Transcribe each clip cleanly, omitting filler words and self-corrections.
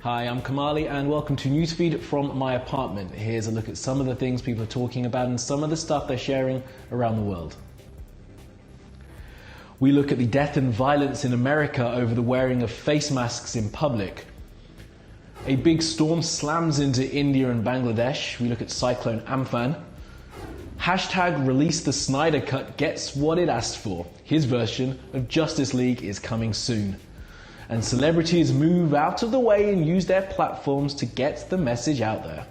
Hi, I'm Kamali and welcome to Newsfeed from my apartment. Here's a look at some of the things people are talking about and some of the stuff they're sharing around the world. We look at the death and violence in America over the wearing of face masks in public. A big storm slams into India and Bangladesh. We look at Cyclone Amphan. Hashtag release the Snyder Cut gets what it asked for. His version of Justice League is coming soon. And celebrities move out of the way and use their platforms to get the message out there.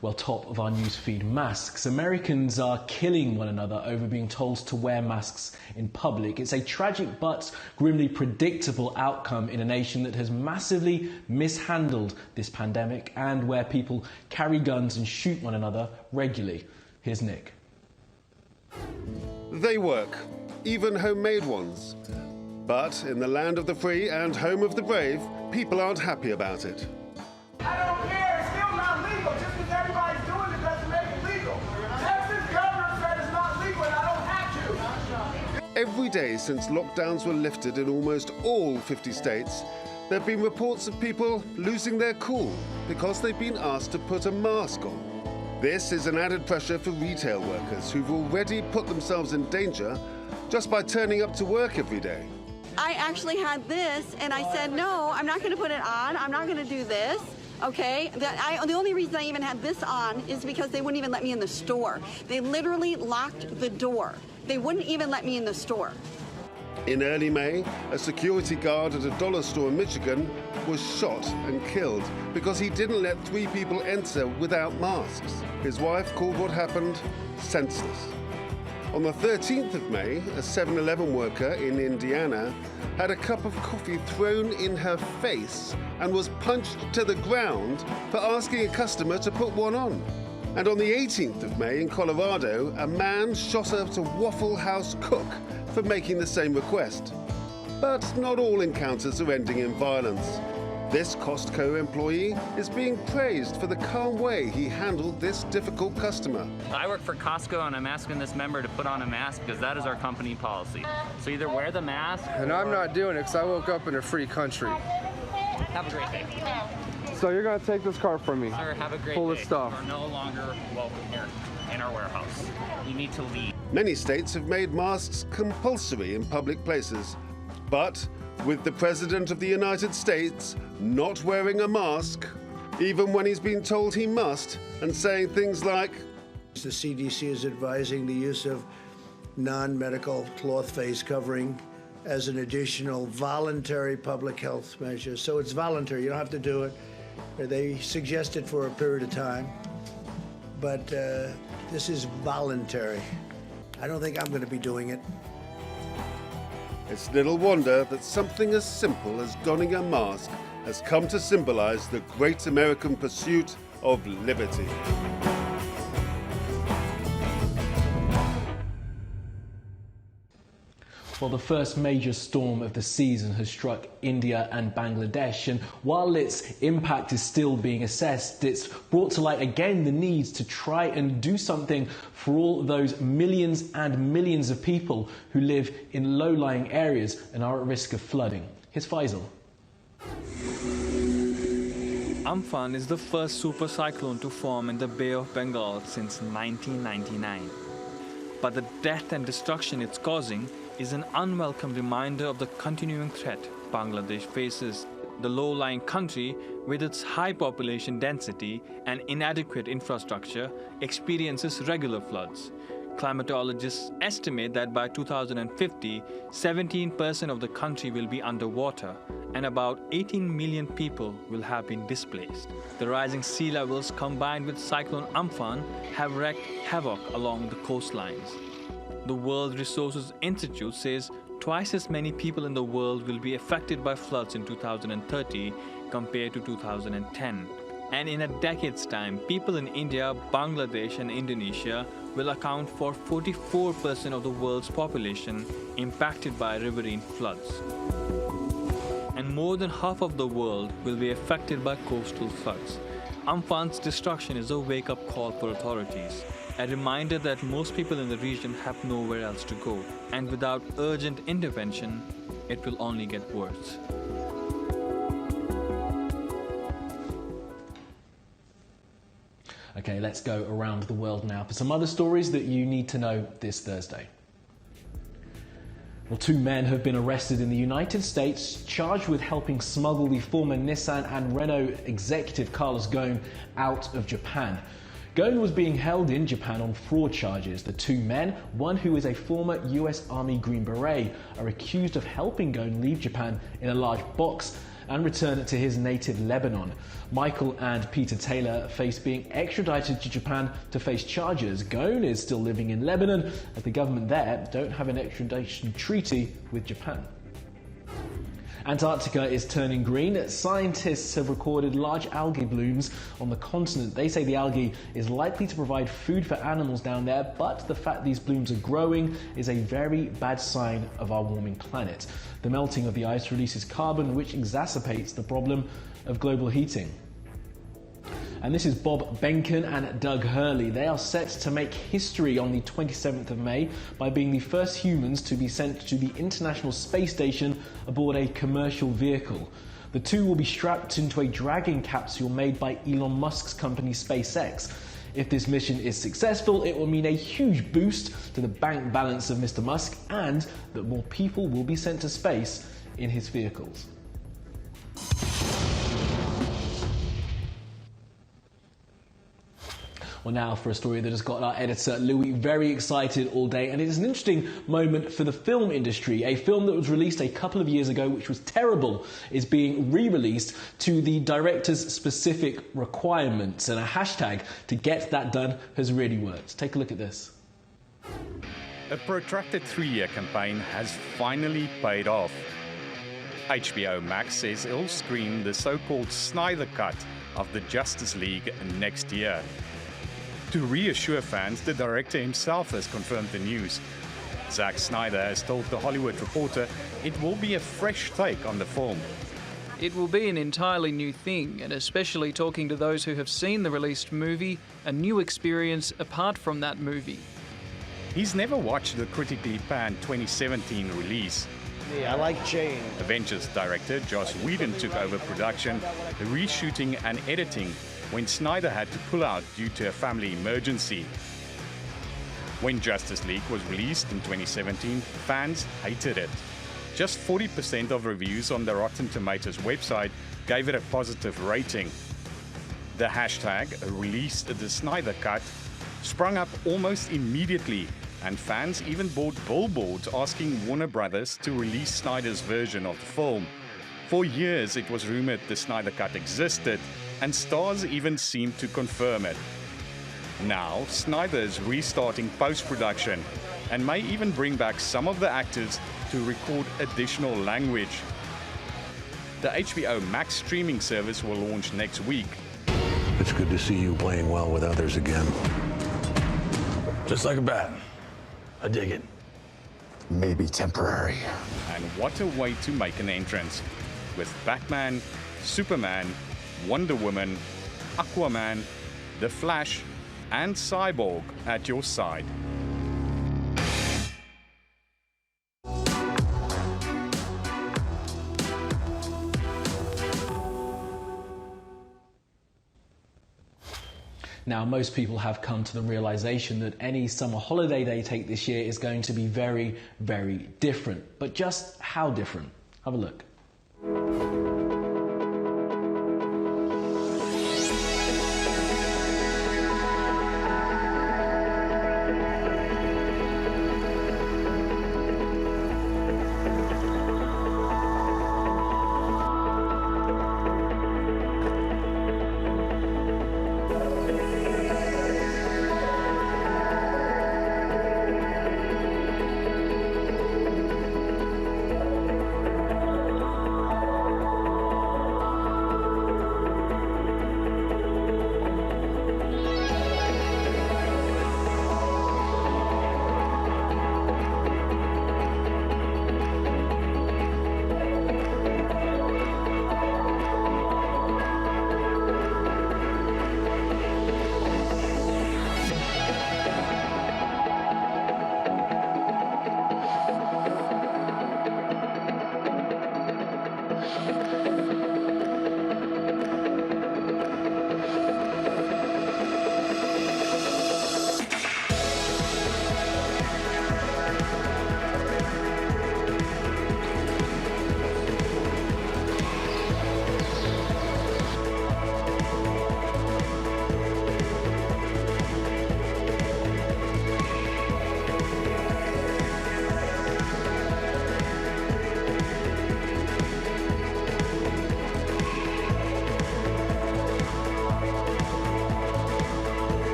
Well, top of our newsfeed, masks. Americans are killing one another over being told to wear masks in public. It's a tragic but grimly predictable outcome in a nation that has massively mishandled this pandemic and where people carry guns and shoot one another regularly. Here's Nick. They work, even homemade ones. But in the land of the free and home of the brave, people aren't happy about it. I don't care. It's still not legal. Just because everybody's doing it doesn't make it legal. Texas governor said it's not legal and I don't have to. Every day since lockdowns were lifted in almost all 50 states, there have been reports of people losing their cool because they've been asked to put a mask on. This is an added pressure for retail workers who've already put themselves in danger just by turning up to work every day. I actually had this and I said, no, I'm not going to put it on. I'm not going to do this. Okay, the only reason I even had this on is because they wouldn't even let me in the store. They literally locked the door. They wouldn't even let me in the store. In early May, a security guard at a dollar store in Michigan was shot and killed because he didn't let 3 people enter without masks. His wife called what happened senseless. On the 13th of May, a 7-Eleven worker in Indiana had a cup of coffee thrown in her face and was punched to the ground for asking a customer to put one on. And on the 18th of May in Colorado, a man shot at a Waffle House cook for making the same request. But not all encounters are ending in violence. This Costco employee is being praised for the calm way he handled this difficult customer. I work for Costco and I'm asking this member to put on a mask because that is our company policy. So either wear the mask. And I'm not doing it because I woke up in a free country. Have a great day. So you're going to take this car from me? Sir, have a great day. Full of stuff. You're no longer welcome here in our warehouse. You need to leave. Many states have made masks compulsory in public places. But with the President of the United States not wearing a mask, even when he's been told he must, and saying things like, the CDC is advising the use of non-medical cloth face covering as an additional voluntary public health measure. So it's voluntary, you don't have to do it. They suggest it for a period of time, but this is voluntary. I don't think I'm going to be doing it. It's little wonder that something as simple as donning a mask has come to symbolize the great American pursuit of liberty. Well, the first major storm of the season has struck India and Bangladesh, and while its impact is still being assessed, it's brought to light again the need to try and do something for all those millions and millions of people who live in low-lying areas and are at risk of flooding. Here's Faisal. Amphan is the first super cyclone to form in the Bay of Bengal since 1999. But the death and destruction it's causing is an unwelcome reminder of the continuing threat Bangladesh faces. The low-lying country, with its high population density and inadequate infrastructure, experiences regular floods. Climatologists estimate that by 2050, 17% of the country will be underwater and about 18 million people will have been displaced. The rising sea levels combined with Cyclone Amphan have wreaked havoc along the coastlines. The World Resources Institute says twice as many people in the world will be affected by floods in 2030 compared to 2010. And in a decade's time, people in India, Bangladesh and Indonesia will account for 44% of the world's population impacted by riverine floods. and more than half of the world will be affected by coastal floods. Amphan's destruction is a wake-up call for authorities, a reminder that most people in the region have nowhere else to go, and without urgent intervention, it will only get worse. Okay, let's go around the world now for some other stories that you need to know this Thursday. Well, 2 men have been arrested in the United States, charged with helping smuggle the former Nissan and Renault executive Carlos Ghosn out of Japan. Ghosn was being held in Japan on fraud charges. The 2 men, one who is a former US Army Green Beret, are accused of helping Ghosn leave Japan in a large box and return it to his native Lebanon. Michael and Peter Taylor face being extradited to Japan to face charges. Ghosn is still living in Lebanon, as the government there don't have an extradition treaty with Japan. Antarctica is turning green. Scientists have recorded large algae blooms on the continent. They say the algae is likely to provide food for animals down there, but the fact these blooms are growing is a very bad sign of our warming planet. The melting of the ice releases carbon, which exacerbates the problem of global heating. And this is Bob Behnken and Doug Hurley. They are set to make history on the 27th of May by being the first humans to be sent to the International Space Station aboard a commercial vehicle. The two will be strapped into a Dragon capsule made by Elon Musk's company SpaceX. If this mission is successful, it will mean a huge boost to the bank balance of Mr. Musk and that more people will be sent to space in his vehicles. Well, now for a story that has got our editor Louis very excited all day, and it is an interesting moment for the film industry. A film that was released a couple of years ago, which was terrible, is being re-released to the director's specific requirements, and a hashtag to get that done has really worked. Take a look at this. A protracted 3-year campaign has finally paid off. HBO Max says it'll screen the so-called Snyder cut of the Justice League next year. To reassure fans, the director himself has confirmed the news. Zack Snyder has told The Hollywood Reporter it will be a fresh take on the film. It will be an entirely new thing, and especially talking to those who have seen the released movie, a new experience apart from that movie. He's never watched the critically panned 2017 release. Yeah, I like Jane. Avengers director Joss Whedon took over production, reshooting and editing when Snyder had to pull out due to a family emergency. When Justice League was released in 2017, fans hated it. Just 40% of reviews on the Rotten Tomatoes website gave it a positive rating. The hashtag released the Snyder cut sprung up almost immediately, and fans even bought billboards asking Warner Brothers to release Snyder's version of the film. For years it was rumored the Snyder cut existed, and stars even seemed to confirm it. Now, Snyder is restarting post-production and may even bring back some of the actors to record additional language. The HBO Max streaming service will launch next week. It's good to see you playing well with others again. Just like a bat. I dig it. Maybe temporary. And what a way to make an entrance, with Batman, Superman, Wonder Woman, Aquaman, The Flash, and Cyborg at your side. Now, most people have come to the realization that any summer holiday they take this year is going to be very, very different. But just how different? Have a look.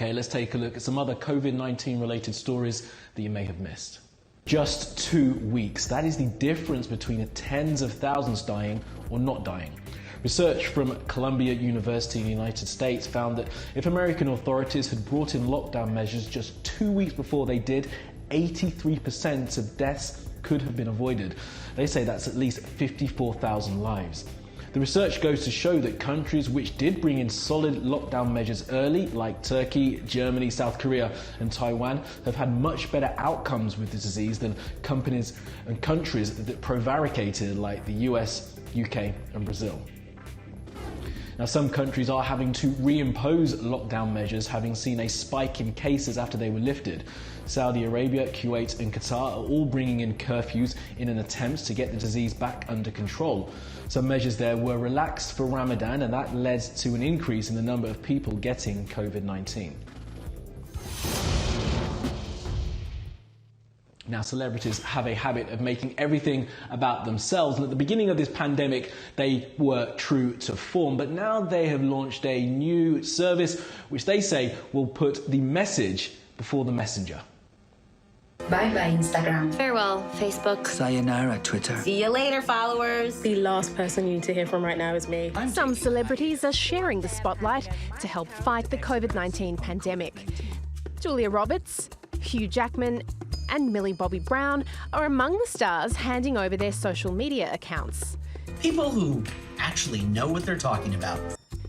Okay, let's take a look at some other COVID-19 related stories that you may have missed. Just 2 weeks. That is the difference between tens of thousands dying or not dying. Research from Columbia University in the United States found that if American authorities had brought in lockdown measures just 2 weeks before they did, 83% of deaths could have been avoided. They say that's at least 54,000 lives. The research goes to show that countries which did bring in solid lockdown measures early, like Turkey, Germany, South Korea and Taiwan, have had much better outcomes with the disease than companies and countries that prevaricated, like the US, UK and Brazil. Now, some countries are having to reimpose lockdown measures, having seen a spike in cases after they were lifted. Saudi Arabia, Kuwait and Qatar are all bringing in curfews in an attempt to get the disease back under control. Some measures there were relaxed for Ramadan, and that led to an increase in the number of people getting COVID-19. Now, celebrities have a habit of making everything about themselves, and at the beginning of this pandemic, they were true to form, but now they have launched a new service which they say will put the message before the messenger. Bye-bye, Instagram. Farewell, Facebook. Sayonara, Twitter. See you later, followers. The last person you need to hear from right now is me. Some celebrities are sharing the spotlight to help fight the COVID-19 pandemic. Julia Roberts, Hugh Jackman and Millie Bobby Brown are among the stars handing over their social media accounts. People who actually know what they're talking about.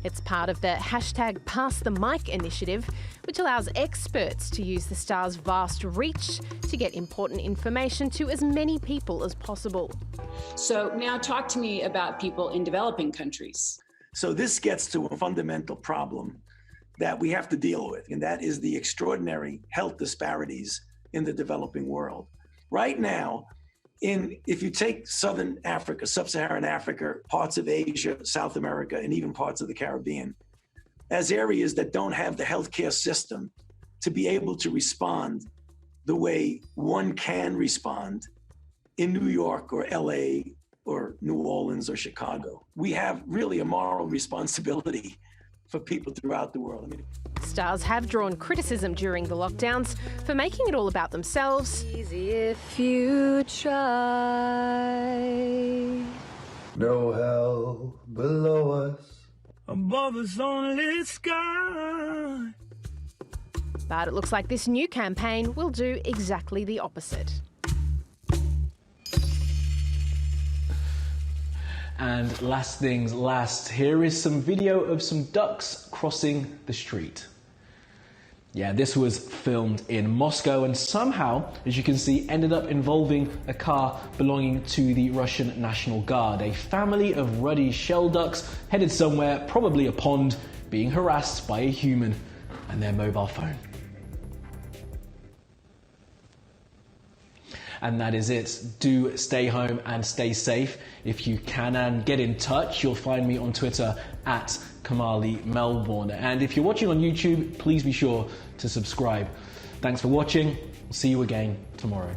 It's part of the hashtag Pass the Mic initiative, which allows experts to use the stars' vast reach to get important information to as many people as possible. So now talk to me about people in developing countries. So this gets to a fundamental problem that we have to deal with, and that is the extraordinary health disparities in the developing world. Right now, if you take Southern Africa, Sub-Saharan Africa, parts of Asia, South America, and even parts of the Caribbean, as areas that don't have the healthcare system to be able to respond the way one can respond in New York or LA or New Orleans or Chicago. We have really a moral responsibility for people throughout the world. Stars have drawn criticism during the lockdowns for making it all about themselves. Easy if you try. No hell below us. Above us only sky. But it looks like this new campaign will do exactly the opposite. And last things last, here is some video of some ducks crossing the street. Yeah, this was filmed in Moscow and somehow, as you can see, ended up involving a car belonging to the Russian National Guard. A family of ruddy shell ducks headed somewhere, probably a pond, being harassed by a human and their mobile phone. And that is it. Do stay home and stay safe if you can, and get in touch. You'll find me on Twitter at Kamali Melbourne. And if you're watching on YouTube, please be sure to subscribe. Thanks for watching. See you again tomorrow.